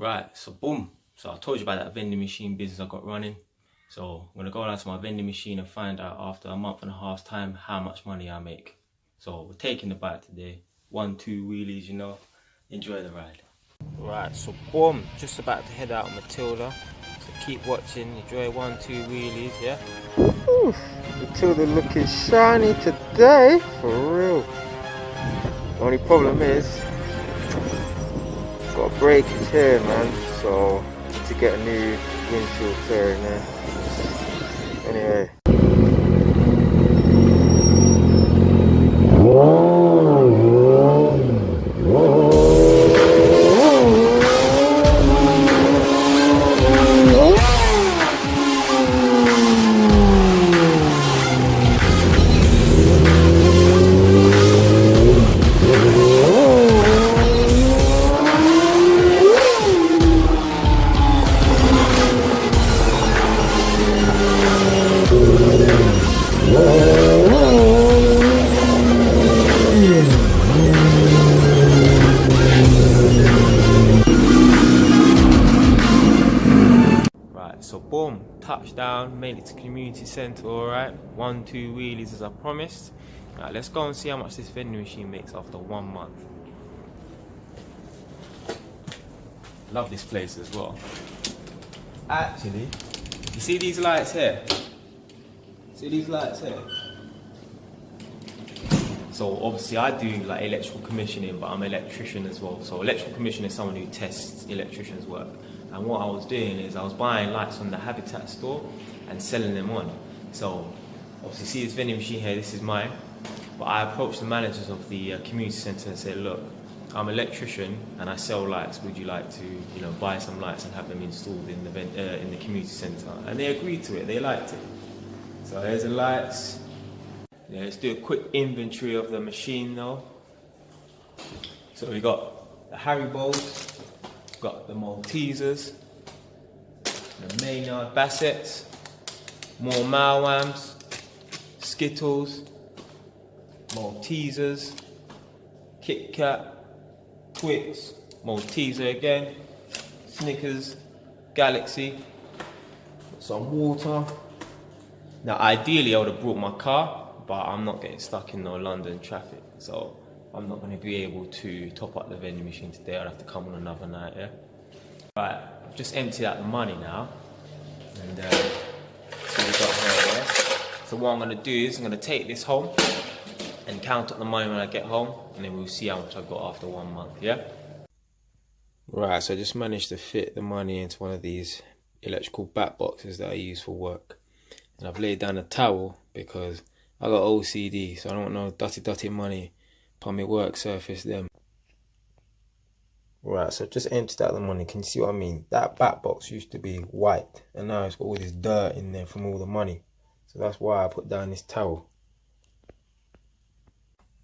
Right, so boom. So I told you about that vending machine business I got running. So I'm gonna go down to my vending machine and find out after a month and a half's time how much money I make. So we're taking the bite today. 1, 2 wheelies, you know. Enjoy the ride. Right, so boom, just about to head out on Matilda. So keep watching, enjoy 1, 2 wheelies, yeah? Oof, Matilda looking shiny today, for real. The only problem is, got a breakage here, man, so to get a new windshield clear in there. Anyway. So boom, touchdown, made it to community centre, alright. 1, 2 wheelies as I promised. Right, let's go and see how much this vending machine makes after 1 month. Love this place as well. Actually, you see these lights here? See these lights here? So obviously I do like electrical commissioning, but I'm an electrician as well. So electrical commissioning is someone who tests electricians' work. And what I was doing is I was buying lights from the Habitat store and selling them on. So obviously see this vending machine here, this is mine. But I approached the managers of the community centre and said, look, I'm an electrician and I sell lights. Would you like to, you know, buy some lights and have them installed in the community centre? And they agreed to it, they liked it. So here's the lights. Yeah, let's do a quick inventory of the machine though. So we got the Haribos. Got the Maltesers, the Maynard Bassets, more Malwams, Skittles, Maltesers, Kit Kat, Twix, Malteser again, Snickers, Galaxy, some water. Now ideally I would have brought my car, but I'm not getting stuck in no London traffic, so I'm not going to be able to top up the vending machine today. I'll have to come on another night, yeah? Right, I've just emptied out the money now. And so we got here, yeah? So what I'm going to do is I'm going to take this home and count up the money when I get home. And then we'll see how much I got after 1 month, yeah? Right, so I just managed to fit the money into one of these electrical bat boxes that I use for work. And I've laid down a towel because I got OCD, so I don't want no dirty money upon my work surface them. Right, so just emptied out the money. Can you see what I mean? That bat box used to be white and now it's got all this dirt in there from all the money. So that's why I put down this towel.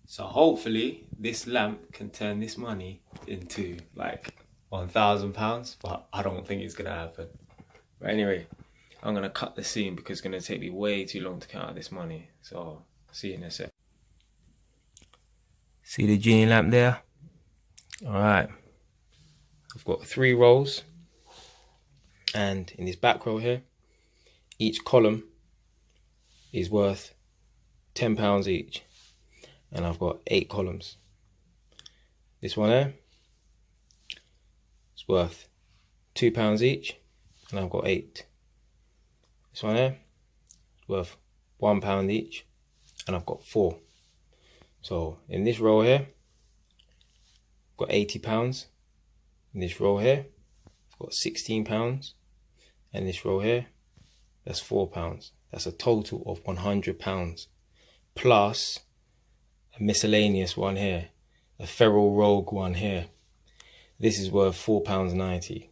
So hopefully this lamp can turn this money into like £1,000, but I don't think it's gonna happen. But anyway, I'm gonna cut the scene because it's gonna take me way too long to count out this money. So see you in a sec. See the genie lamp there? Alright. I've got 3 rows. And in this back row here, each column is worth £10 each. And I've got 8 columns. This one here is worth £2 each. And I've got 8. This one here is worth £1 each. And I've got 4. So in this row here, I've got £80. In this row here, I've got £16. And this row here, that's £4. That's a total of £100. Plus a miscellaneous one here, a Feral Rogue one here. This is worth £4.90.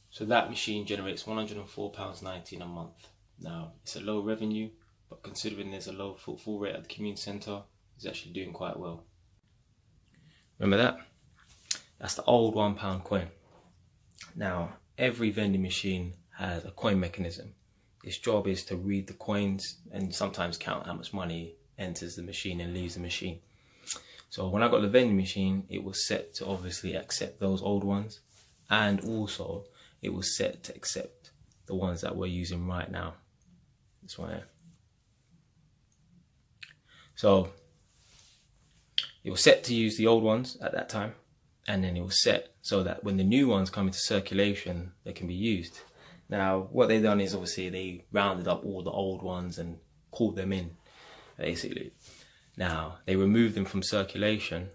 So that machine generates £104.90 in a month. Now, it's a low revenue, but considering there's a low footfall rate at the community centre, it's actually doing quite well. Remember that? That's the old £1 coin. Now, every vending machine has a coin mechanism. Its job is to read the coins and sometimes count how much money enters the machine and leaves the machine. So when I got the vending machine, it was set to obviously accept those old ones and also it was set to accept the ones that we're using right now. This one here. So it was set to use the old ones at that time, and then it was set so that when the new ones come into circulation, they can be used. Now, what they've done is obviously they rounded up all the old ones and called them in, basically. Now, they removed them from circulation,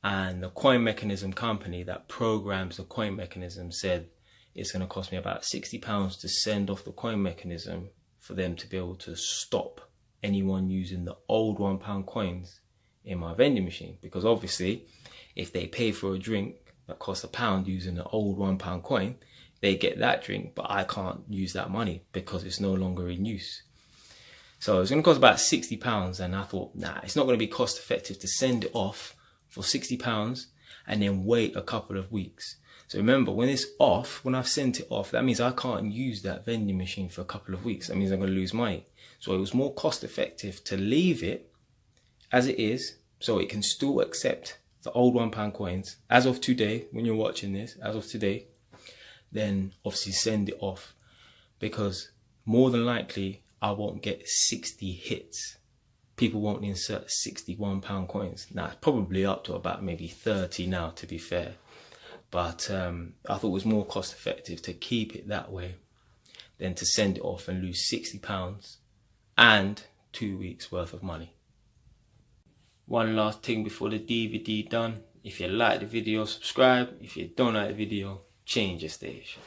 and the coin mechanism company that programs the coin mechanism said it's going to cost me about £60 to send off the coin mechanism for them to be able to stop anyone using the old £1 coins in my vending machine. Because obviously, if they pay for a drink that costs £1 using the old £1 coin, they get that drink, but I can't use that money because it's no longer in use. So it's going to cost about £60, and I thought, nah, it's not going to be cost effective to send it off for £60 and then wait a couple of weeks. So remember, when it's off, when I've sent it off, that means I can't use that vending machine for a couple of weeks. That means I'm going to lose money. So it was more cost effective to leave it as it is, so it can still accept the old £1 coins as of today. When you're watching this, as of today, then obviously send it off, because more than likely I won't get 60 hits. People won't insert 60 £1 coins. Now it's probably up to about maybe 30 now, to be fair. But I thought it was more cost effective to keep it that way than to send it off and lose £60 and 2 weeks worth of money. One last thing before the DVD done. If you like the video, subscribe. If you don't like the video, change your station.